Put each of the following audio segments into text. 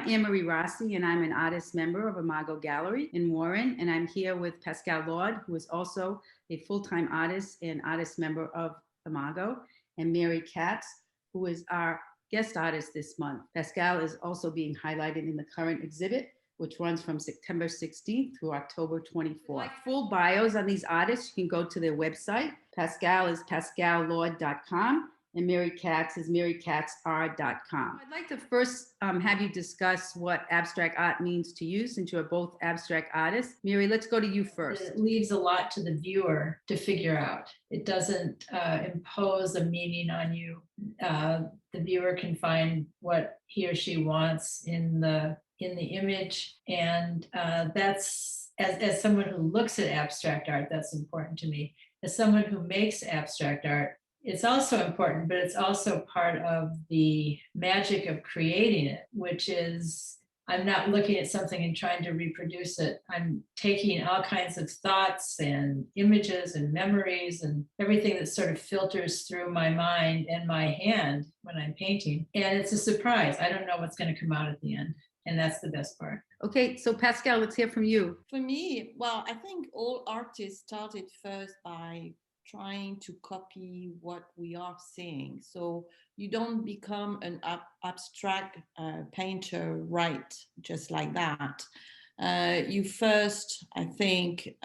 I'm Marie Rossi, and I'm an artist member of Imago Gallery in Warren, and I'm here with Pascale, who is also a full-time artist and artist member of Imago, and Mary Katz, who is our guest artist this month. Pascale is also being highlighted in the current exhibit, which runs from September 16th through October 24th. Like full bios on these artists, you can go to their website. Pascale is pascalelord.com. and Mary Katz is marykatzart.com. I'd like to first have you discuss what abstract art means to you, since you're both abstract artists. Mary, let's go to you first. It leaves a lot to the viewer to figure out. It doesn't impose a meaning on you. The viewer can find what he or she wants in the image, and that's, as someone who looks at abstract art, that's important to me. As someone who makes abstract art, it's also important, but it's also part of the magic of creating it, which is I'm not looking at something and trying to reproduce it. I'm taking all kinds of thoughts and images and memories and everything that sort of filters through my mind and my hand when I'm painting. And it's a surprise. I don't know what's going to come out at the end. And that's the best part. Okay, so Pascale, let's hear from you. For me, well, I think all artists started first by trying to copy what we are seeing. So you don't become an abstract painter, right, just like that. You first, I think,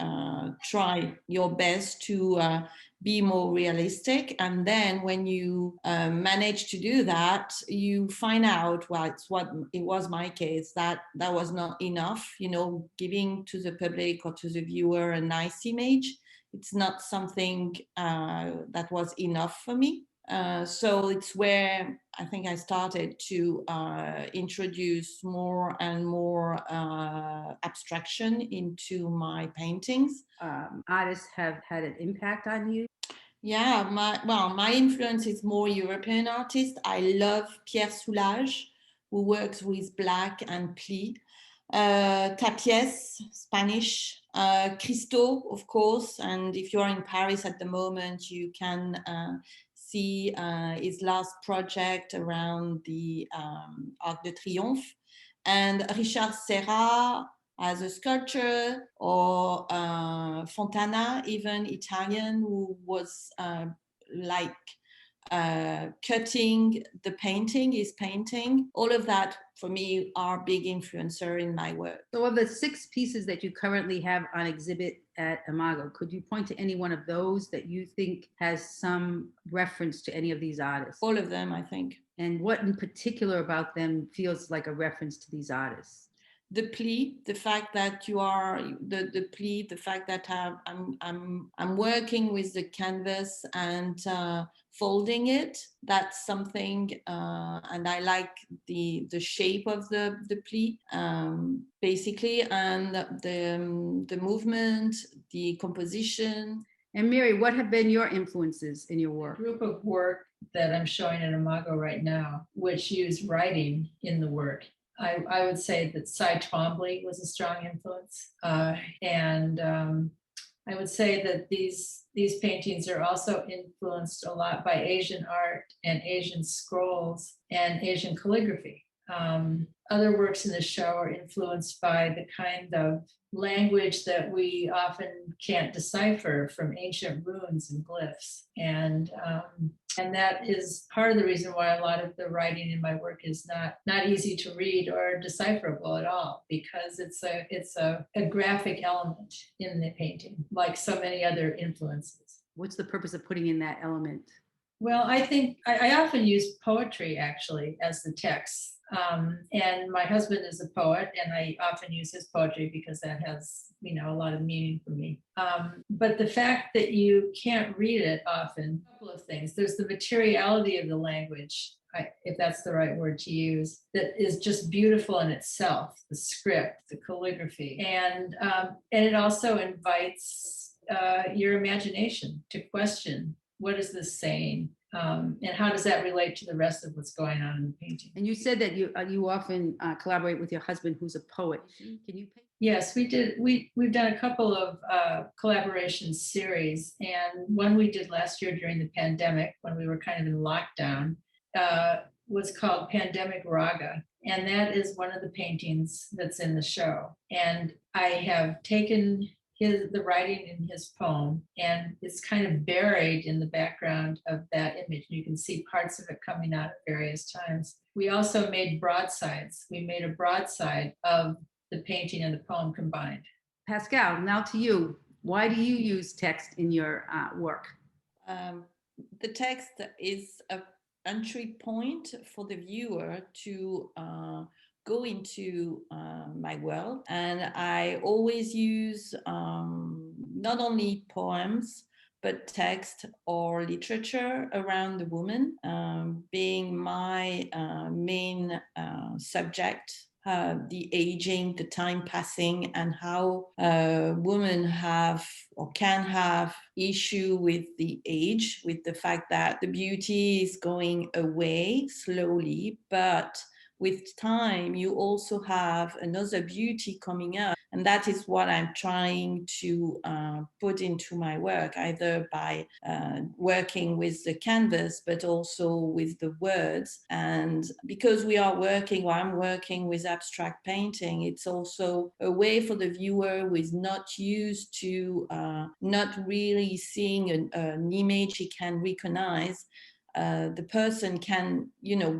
try your best to be more realistic. And then when you manage to do that, you find out, well, it was my case, that was not enough, giving to the public or to the viewer a nice image. It's not something that was enough for me. So it's where I think I started to introduce more and more abstraction into my paintings. Artists have had an impact on you? Yeah, my influence is more European artists. I love PIERRE SOULAGE, who works with black and pli. Tapies, Spanish, CHRISTO, of course, and if you're in Paris at the moment, you can see his last project around the Arc de Triomphe, and Richard Serra as a sculptor, or Fontana, even Italian, who was cutting the painting, his painting. All of that, for me, are big influencer in my work. So of the 6 pieces that you currently have on exhibit at Imago, could you point to any one of those that you think has some reference to any of these artists? All of them, I think. And what in particular about them feels like a reference to these artists? The pli, the fact that you are the pli, the fact that I'm working with the canvas and folding it. That's something, and I like the shape of the pli, basically, and the movement, the composition. And Mary, what have been your influences in your work? A group of work that I'm showing at Imago right now, which use writing in the work. I would say that TWOMBLY was a strong influence. And I would say that these paintings are also influenced a lot by Asian art and Asian scrolls and Asian calligraphy. Other works in the show are influenced by the kind of language that we often can't decipher from ancient runes and glyphs. And that is part of the reason why a lot of the writing in my work is not easy to read or decipherable at all, because it's a graphic element in the painting, like so many other influences. What's the purpose of putting in that element? Well, I think I often use poetry actually as the text. And my husband is a poet, and I often use his poetry because that has, a lot of meaning for me. But the fact that you can't read it often, a couple of things. There's the materiality of the language, if that's the right word to use, that is just beautiful in itself, the script, the calligraphy. And it also invites your imagination to question, what is this saying? And how does that relate to the rest of what's going on in the painting? And you said that you often collaborate with your husband, who's a poet. Can you paint? Yes, we did. We've done a couple of collaboration series, and one we did last year during the pandemic when we were kind of in lockdown. was called Pandemic Raga. And that is one of the paintings that's in the show. And I have taken the writing in his poem, and it's kind of buried in the background of that image. You can see parts of it coming out at various times. We also made broadsides. We made a broadside of the painting and the poem combined. Pascale, now to you. Why do you use text in your work? The text is an entry point for the viewer to go into my world, and I always use not only poems but text or literature around the woman, being my main subject. The aging, the time passing, and how women have or can have issue with the age, with the fact that the beauty is going away slowly, but with time, you also have another beauty coming up. And that is what I'm trying to put into my work, either by working with the canvas, but also with the words. And because I'm working with abstract painting, it's also a way for the viewer who is not used to not really seeing an image he can recognize. The person can,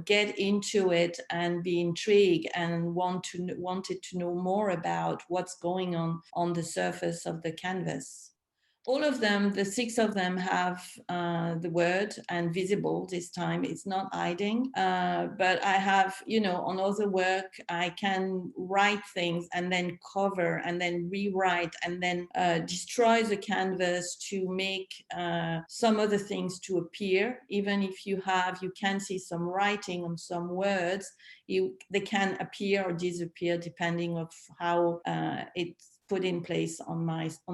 get into it and be intrigued and wanted to know more about what's going on the surface of the canvas. All of them, the 6 of them, have the word and visible this time. It's not hiding, but I have, on other work, I can write things and then cover and then rewrite and then destroy the canvas to make some other things to appear. Even if you can see some writing on some words, they can appear or disappear depending of how it's put in place on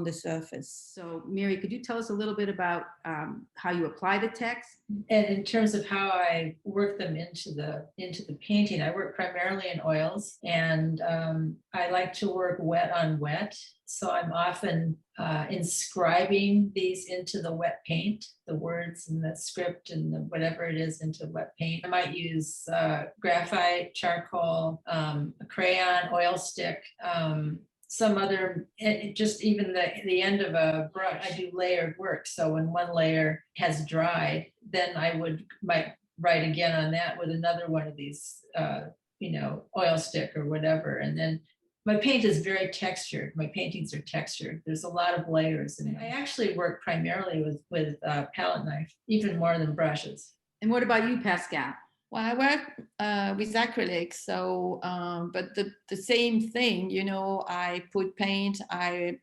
the surface. So Mary, could you tell us a little bit about how you apply the text? And in terms of how I work them into the painting, I work primarily in oils, and I like to work wet on wet. So I'm often inscribing these into the wet paint, the words and the script and whatever it is into wet paint. I might use graphite, charcoal, a crayon, oil stick, some other, just even the end of a brush. I do layered work. So when one layer has dried, then I might write again on that with another one of these, oil stick or whatever. And then my paint is very textured. My paintings are textured. There's a lot of layers in it. I actually work primarily with palette knife, even more than brushes. And what about you, Pascale? Well, I work with acrylics, so but the same thing, I put paint, I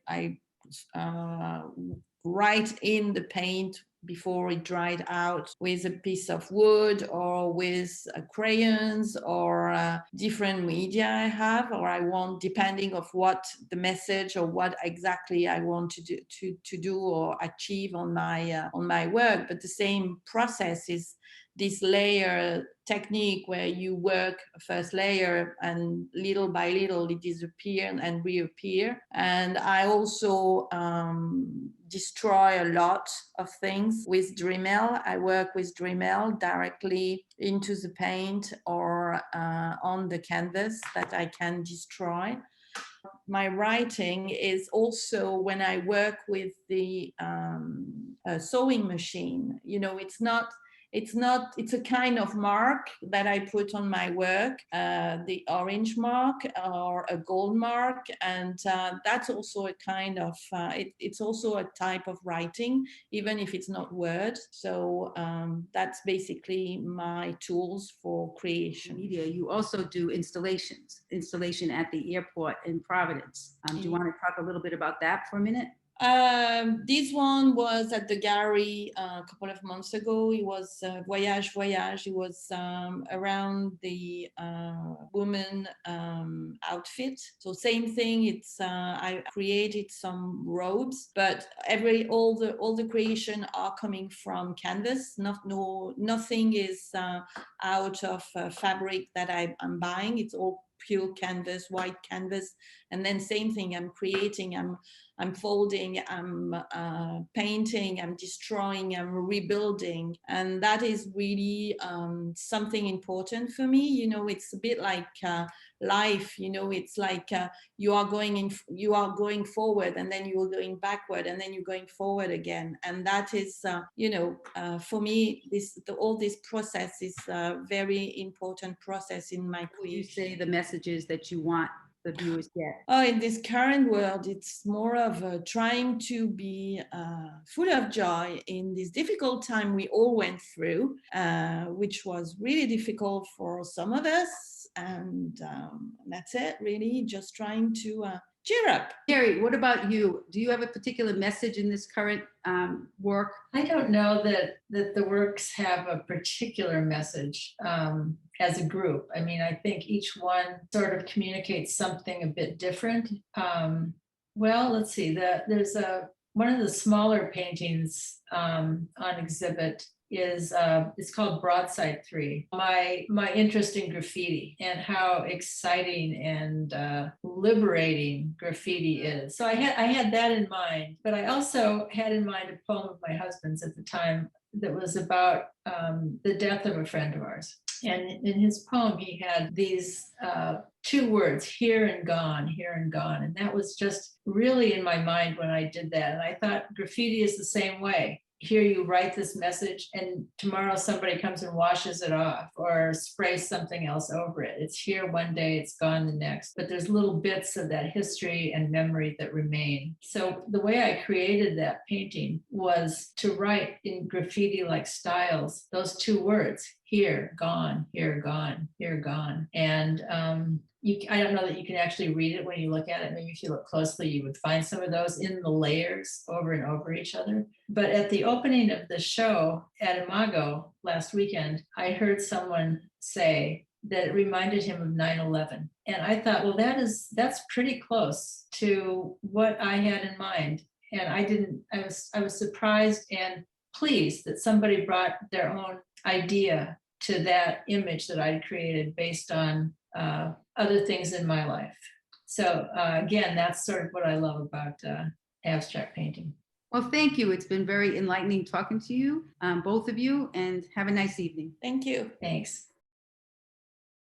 write in the paint before it dried out with a piece of wood or with crayons or different media I have, or I want, depending of what the message or what exactly I want to do or achieve on my work. But the same process is this layer technique where you work first layer and little by little it disappears and reappear. And I also destroy a lot of things with Dremel. I work with Dremel directly into the paint or on the canvas that I can destroy. My writing is also when I work with the sewing machine. It's a kind of mark that I put on my work, the orange mark or a gold mark. And that's also a kind of, it's also a type of writing, even if it's not word. So that's basically my tools for creation. Media, you also do installation at the airport in Providence. Do you want to talk a little bit about that for a minute? This one was at the gallery a couple of months ago. It was Voyage. It was around the woman outfit. So same thing. It's I created some robes, but all the creation are coming from canvas. Nothing is out of fabric that I'm buying. It's all pure canvas, white canvas. And then same thing, I'm creating, I'm folding, I'm painting, I'm destroying, I'm rebuilding. And that is really something important for me. You know, it's a bit like life, you know, it's like you are going forward, and then you are going backward, and then you're going forward again. And that is, you know, for me, all this process is a very important process in my creation. You say the messages that you want the viewers get? Oh, in this current world, it's more of trying to be full of joy in this difficult time we all went through, which was really difficult for some of us. And that's it, really, just trying to cheer up. Carrie, what about you? Do you have a particular message in this current work? I don't know that the works have a particular message as a group. I mean, I think each one sort of communicates something a bit different. Well, let's see. There's one of the smaller paintings on exhibit is it's called Broadside 3. My interest in graffiti and how exciting and liberating graffiti is. So I had that in mind, but I also had in mind a poem of my husband's at the time that was about the death of a friend of ours. And in his poem, he had these 2 words, here and gone, here and gone. And that was just really in my mind when I did that. And I thought graffiti is the same way. Here you write this message, and tomorrow somebody comes and washes it off or sprays something else over it. It's here one day, it's gone the next, but there's little bits of that history and memory that remain. So the way I created that painting was to write in graffiti-like styles those 2 words, here, gone, here, gone, here, gone. And I don't know that you can actually read it when you look at it. Maybe if you look closely, you would find some of those in the layers over and over each other. But at the opening of the show at Imago last weekend, I heard someone say that it reminded him of 9/11. And I thought, well, that's pretty close to what I had in mind. And I was surprised and pleased that somebody brought their own idea to that image that I'd created based on other things in my life. So again, that's sort of what I love about abstract painting. Well, thank you. It's been very enlightening talking to you, both of you, and have a nice evening. Thank you. Thanks.